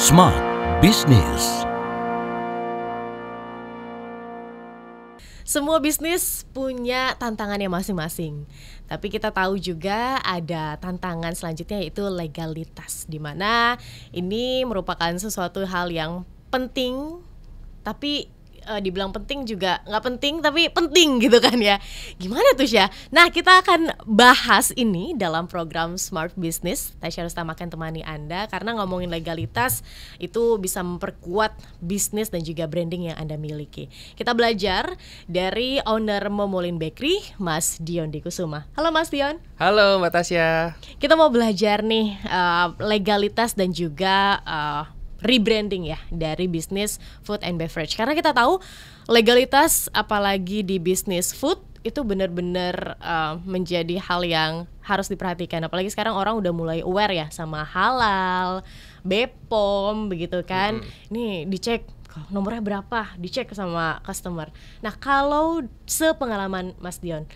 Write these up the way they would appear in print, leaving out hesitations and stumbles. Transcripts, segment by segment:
Smart Business. Semua bisnis punya tantangannya masing-masing. Tapi kita tahu juga ada tantangan selanjutnya, yaitu legalitas, di mana ini merupakan sesuatu hal yang penting, tapi dibilang penting juga nggak penting, tapi penting gitu kan ya. Gimana tuh Syah? Nah, kita akan bahas ini dalam program Smart Business. Tasya Rustam akan temani Anda, karena ngomongin legalitas itu bisa memperkuat bisnis dan juga branding yang Anda miliki. Kita belajar dari owner Momolin Bakery, Mas Dion Dikusuma. Halo Mas Dion. Halo Mbak Tasya. Kita mau belajar nih legalitas dan juga rebranding ya dari bisnis food and beverage, karena kita tahu legalitas apalagi di bisnis food itu benar-benar menjadi hal yang harus diperhatikan, apalagi sekarang orang udah mulai aware ya sama halal, BPOM begitu kan. Nih dicek nomornya berapa, dicek sama customer. Nah, kalau sepengalaman Mas Dion,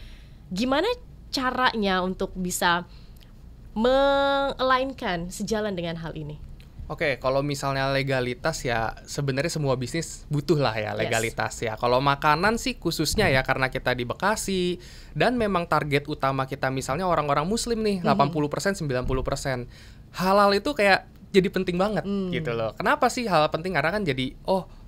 gimana caranya untuk bisa meng-alignkan sejalan dengan hal ini? Oke, kalau misalnya legalitas ya sebenarnya semua bisnis butuh lah ya legalitas ya. Kalau makanan sih khususnya ya, karena kita di Bekasi dan memang target utama kita misalnya orang-orang muslim nih, 80%, 90%. Halal itu kayak jadi penting banget gitu loh. Kenapa sih hal penting? Karena kan jadi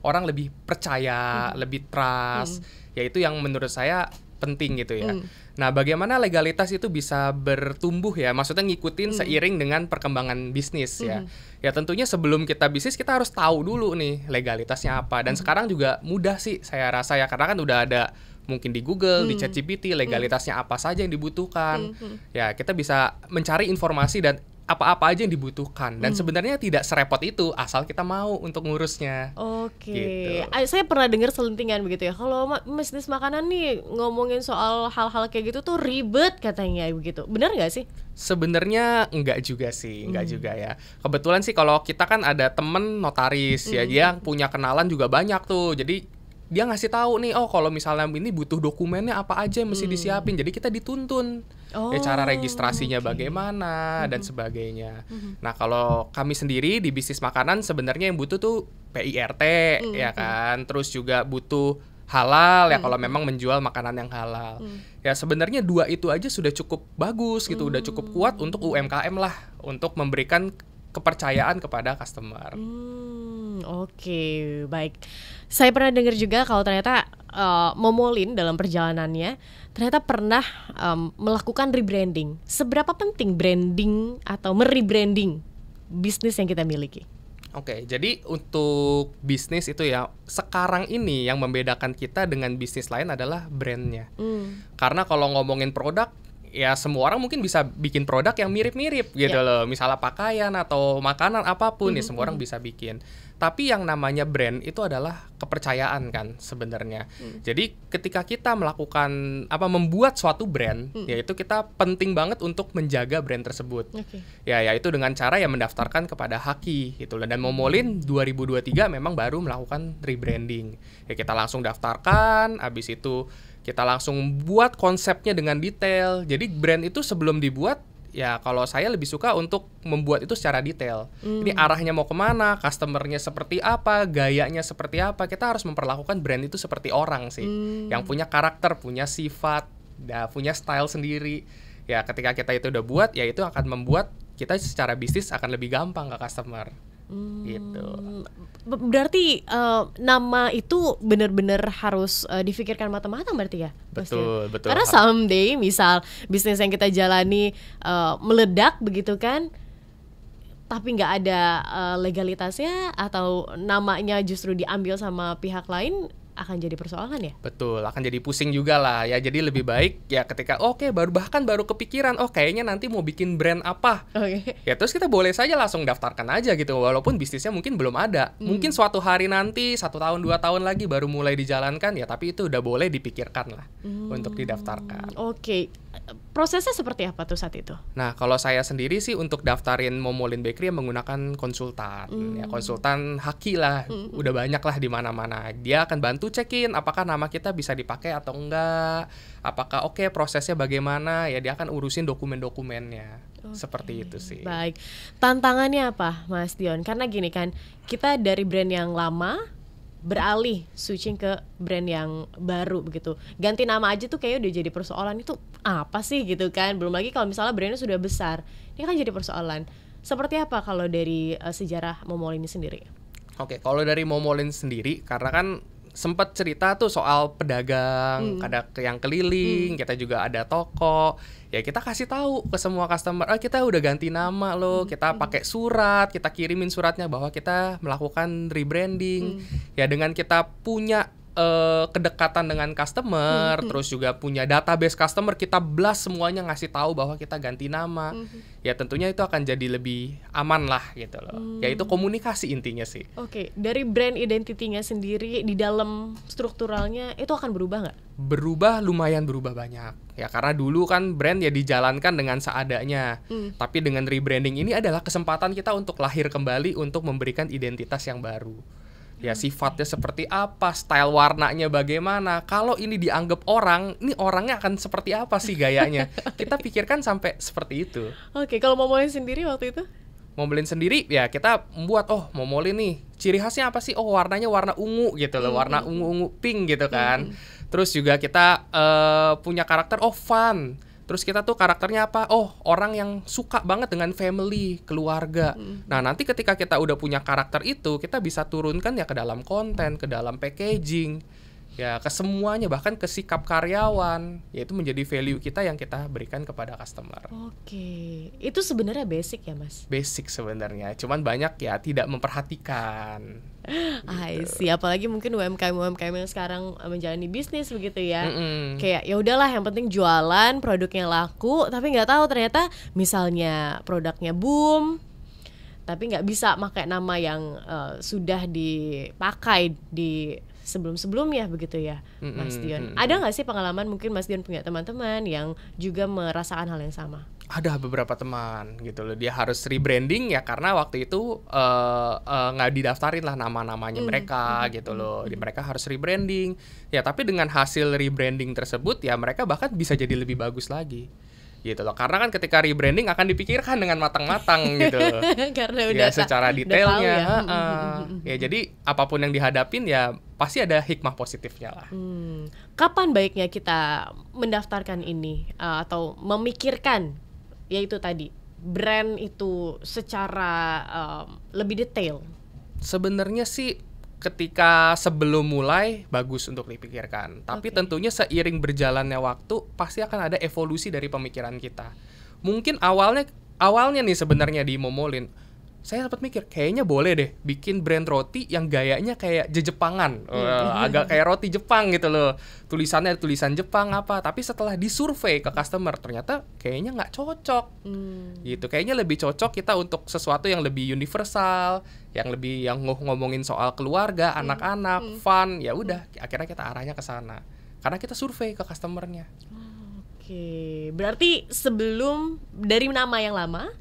orang lebih percaya, lebih trust. Ya itu yang menurut saya penting gitu ya. Nah, bagaimana legalitas itu bisa bertumbuh ya? Maksudnya ngikutin seiring dengan perkembangan bisnis ya. Ya tentunya sebelum kita bisnis kita harus tahu dulu nih legalitasnya apa. Dan sekarang juga mudah sih saya rasa ya, karena kan udah ada mungkin di Google, di ChatGPT legalitasnya apa saja yang dibutuhkan. Ya, kita bisa mencari informasi dan apa-apa aja yang dibutuhkan, dan sebenarnya tidak serepot itu asal kita mau untuk ngurusnya. Oke. Gitu. Saya pernah dengar selentingan begitu ya, kalau bisnis makanan nih ngomongin soal hal-hal kayak gitu tuh ribet katanya begitu. Benar nggak sih? Sebenarnya enggak juga sih, enggak juga ya. Kebetulan sih kalau kita kan ada temen notaris ya, dia punya kenalan juga banyak tuh. Jadi dia ngasih tahu nih, kalau misalnya ini butuh dokumennya apa aja yang mesti disiapin. Jadi kita dituntun ya cara registrasinya bagaimana dan sebagainya. Nah, kalau kami sendiri di bisnis makanan sebenarnya yang butuh tuh PIRT ya kan. Terus juga butuh halal ya kalau memang menjual makanan yang halal. Ya sebenarnya dua itu aja sudah cukup bagus gitu, udah cukup kuat untuk UMKM lah, untuk memberikan kepercayaan kepada customer. Oke, baik. Saya pernah dengar juga kalau ternyata Momolin dalam perjalanannya ternyata pernah melakukan rebranding. Seberapa penting branding atau merebranding bisnis yang kita miliki? Oke, jadi untuk bisnis itu ya, sekarang ini yang membedakan kita dengan bisnis lain adalah brandnya. Karena kalau ngomongin produk, ya semua orang mungkin bisa bikin produk yang mirip-mirip gitu loh. Misalnya pakaian atau makanan apapun ya semua orang bisa bikin. Tapi yang namanya brand itu adalah kepercayaan kan sebenarnya. Jadi ketika kita melakukan membuat suatu brand, yaitu kita penting banget untuk menjaga brand tersebut. Ya yaitu dengan cara yang mendaftarkan kepada Haki gitu loh. Dan Momolin 2023 memang baru melakukan rebranding. Ya kita langsung daftarkan, habis itu kita langsung buat konsepnya dengan detail. Jadi brand itu sebelum dibuat, ya kalau saya lebih suka untuk membuat itu secara detail. Ini arahnya mau kemana, customernya seperti apa, gayanya seperti apa. Kita harus memperlakukan brand itu seperti orang sih, yang punya karakter, punya sifat, punya style sendiri. Ya ketika kita itu udah buat, ya itu akan membuat kita secara bisnis akan lebih gampang ke customer. Gitu. Berarti nama itu benar-benar harus difikirkan matang-matang berarti ya? Betul. Karena someday misal bisnis yang kita jalani meledak begitu kan, tapi nggak ada legalitasnya atau namanya justru diambil sama pihak lain, akan jadi persoalan ya? Betul, akan jadi pusing juga lah ya. Jadi lebih baik ya ketika baru kepikiran kayaknya nanti mau bikin brand apa. Ya terus kita boleh saja langsung daftarkan aja gitu, walaupun bisnisnya mungkin belum ada. Mungkin suatu hari nanti 1 tahun 2 tahun lagi baru mulai dijalankan ya, tapi itu udah boleh dipikirkan lah untuk didaftarkan. Prosesnya seperti apa tuh saat itu? Nah, kalau saya sendiri sih untuk daftarin Momolin Bakery menggunakan konsultan. Ya konsultan Haki lah, udah banyak lah di mana-mana. Dia akan bantu cekin apakah nama kita bisa dipakai atau enggak, apakah prosesnya bagaimana, ya dia akan urusin dokumen-dokumennya. Seperti itu sih. Baik. Tantangannya apa, Mas Dion? Karena gini kan, kita dari brand yang lama beralih switching ke brand yang baru begitu. Ganti nama aja tuh kayaknya udah jadi persoalan, itu apa sih gitu kan? Belum lagi kalau misalnya brandnya sudah besar. Ini kan jadi persoalan. Seperti apa kalau dari sejarah Momol ini sendiri? Oke, kalau dari Momolin sendiri, karena kan sempat cerita tuh soal pedagang, ada yang keliling, kita juga ada toko. Ya kita kasih tahu ke semua customer, kita udah ganti nama loh, kita pakai surat, kita kirimin suratnya bahwa kita melakukan rebranding. Ya dengan kita punya kedekatan dengan customer, terus juga punya database customer, kita blast semuanya ngasih tahu bahwa kita ganti nama. Ya tentunya itu akan jadi lebih aman lah gitu loh. Ya itu komunikasi intinya sih. Oke, dari brand identity-nya sendiri di dalam strukturalnya itu akan berubah nggak? Lumayan berubah banyak. Ya karena dulu kan brand ya dijalankan dengan seadanya. Tapi dengan rebranding ini adalah kesempatan kita untuk lahir kembali, untuk memberikan identitas yang baru. Ya sifatnya seperti apa, style warnanya bagaimana. Kalau ini dianggap orang, ini orangnya akan seperti apa sih gayanya. Kita pikirkan sampai seperti itu. Oke, kalau Momolin sendiri waktu itu? Momolin sendiri ya kita membuat, Momolin nih ciri khasnya apa sih? Warnanya warna ungu gitu loh, warna ungu-ungu pink gitu kan. Terus juga kita punya karakter fun. Terus kita tuh karakternya apa? Orang yang suka banget dengan family, keluarga. Nah, nanti ketika kita udah punya karakter itu, kita bisa turunkan ya ke dalam konten, ke dalam packaging, ya ke semuanya, bahkan ke sikap karyawan. Yaitu menjadi value kita yang kita berikan kepada customer. Oke, itu sebenarnya basic ya, Mas? Basic sebenarnya, cuman banyak ya tidak memperhatikan. I see, apalagi mungkin UMKM yang sekarang menjalani bisnis begitu ya. Kayak ya udahlah, yang penting jualan, produknya laku, tapi nggak tahu ternyata misalnya produknya boom, tapi nggak bisa pakai nama yang sudah dipakai di sebelum-sebelumnya begitu ya, Mas Dion. Ada nggak sih pengalaman mungkin Mas Dion punya teman-teman yang juga merasakan hal yang sama? Ada beberapa teman gitu loh, dia harus rebranding ya karena waktu itu nggak didaftarin lah nama-namanya mereka gitu loh. Mereka harus rebranding ya, tapi dengan hasil rebranding tersebut ya mereka bahkan bisa jadi lebih bagus lagi gitu loh, karena kan ketika rebranding akan dipikirkan dengan matang-matang gitu loh. Karena udah ya secara detailnya ya. Ya jadi apapun yang dihadapin ya pasti ada hikmah positifnya lah. Kapan baiknya kita mendaftarkan ini atau memikirkan yaitu tadi brand itu secara lebih detail? Sebenarnya sih ketika sebelum mulai bagus untuk dipikirkan, tapi tentunya seiring berjalannya waktu pasti akan ada evolusi dari pemikiran kita. Mungkin awalnya nih sebenarnya di Momolin saya sempat mikir kayaknya boleh deh bikin brand roti yang gayanya kayak Jepangan, agak kayak roti Jepang gitu loh, tulisannya tulisan Jepang apa. Tapi setelah disurvei ke customer ternyata kayaknya nggak cocok, gitu. Kayaknya lebih cocok kita untuk sesuatu yang lebih universal, yang ngomongin soal keluarga, anak-anak, fun. Ya udah, akhirnya kita arahnya ke sana karena kita survei ke customernya. Oke, berarti sebelum dari nama yang lama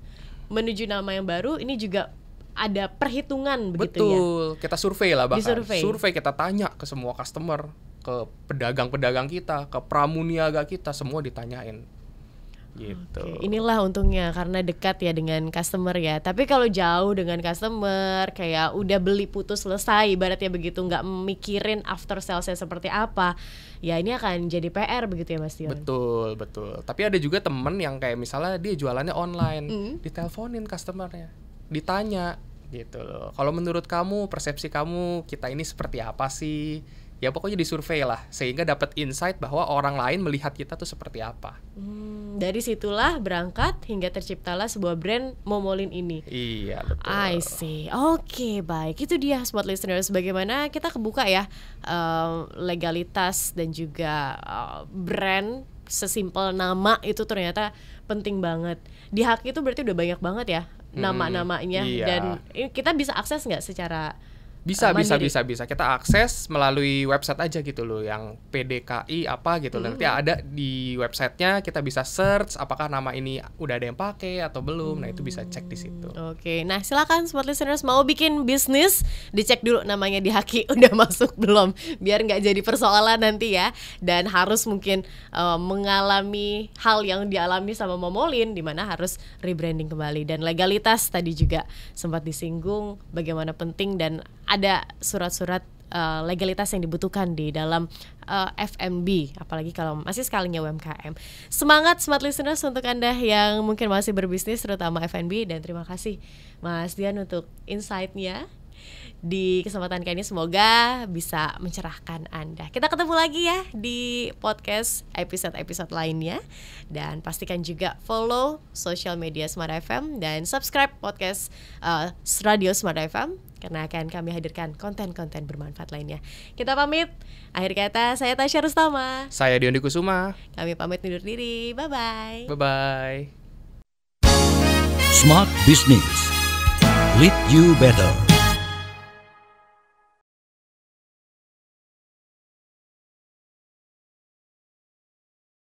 menuju nama yang baru ini juga ada perhitungan begitu. Betul, ya? Kita survei lah bahkan. Survei Kita tanya ke semua customer, ke pedagang-pedagang kita, ke pramuniaga kita, semua ditanyain. Gitu. Oke, inilah untungnya karena dekat ya dengan customer ya. Tapi kalau jauh dengan customer, kayak udah beli putus selesai, ibaratnya begitu, nggak mikirin after salesnya seperti apa, ya ini akan jadi PR begitu ya Mas Dion. Betul. Tapi ada juga temen yang kayak misalnya dia jualannya online, diteleponin customernya, ditanya gitu loh. Kalau menurut kamu, persepsi kamu kita ini seperti apa sih? Ya pokoknya disurvei lah sehingga dapat insight bahwa orang lain melihat kita tuh seperti apa. Dari situlah berangkat hingga terciptalah sebuah brand Momolin ini. Iya betul. I see. Oke, baik. Itu dia smart listeners, bagaimana kita kebuka ya legalitas dan juga brand sesimpel nama itu ternyata penting banget. Di hak itu berarti udah banyak banget ya nama-namanya. Iya. Dan kita bisa akses nggak secara Bisa mandiri? kita akses melalui website aja gitu loh, yang PDKI apa gitu. Nanti ada di websitenya, kita bisa search apakah nama ini udah ada yang pakai atau belum. Nah itu bisa cek di situ. Oke, nah silakan smart listeners mau bikin bisnis, dicek dulu namanya di Haki udah masuk belum, biar nggak jadi persoalan nanti ya. Dan harus mungkin mengalami hal yang dialami sama Momolin, di mana harus rebranding kembali. Dan legalitas tadi juga sempat disinggung bagaimana penting, dan ada surat-surat legalitas yang dibutuhkan di dalam FMB, apalagi kalau masih skalinya UMKM. Semangat smart listeners untuk Anda yang mungkin masih berbisnis, terutama FNB, dan terima kasih Mas Dian untuk insight-nya di kesempatan kali ini. Semoga bisa mencerahkan Anda. Kita ketemu lagi ya di podcast episode-episode lainnya, dan pastikan juga follow social media Smart FM dan subscribe podcast Radio Smart FM, karena akan kami hadirkan konten-konten bermanfaat lainnya. Kita pamit. Akhir kata, saya Tasya Rustama. Saya Dion Kusuma. Kami pamit undur diri. Bye-bye. Bye-bye. Smart Business. Lead you better.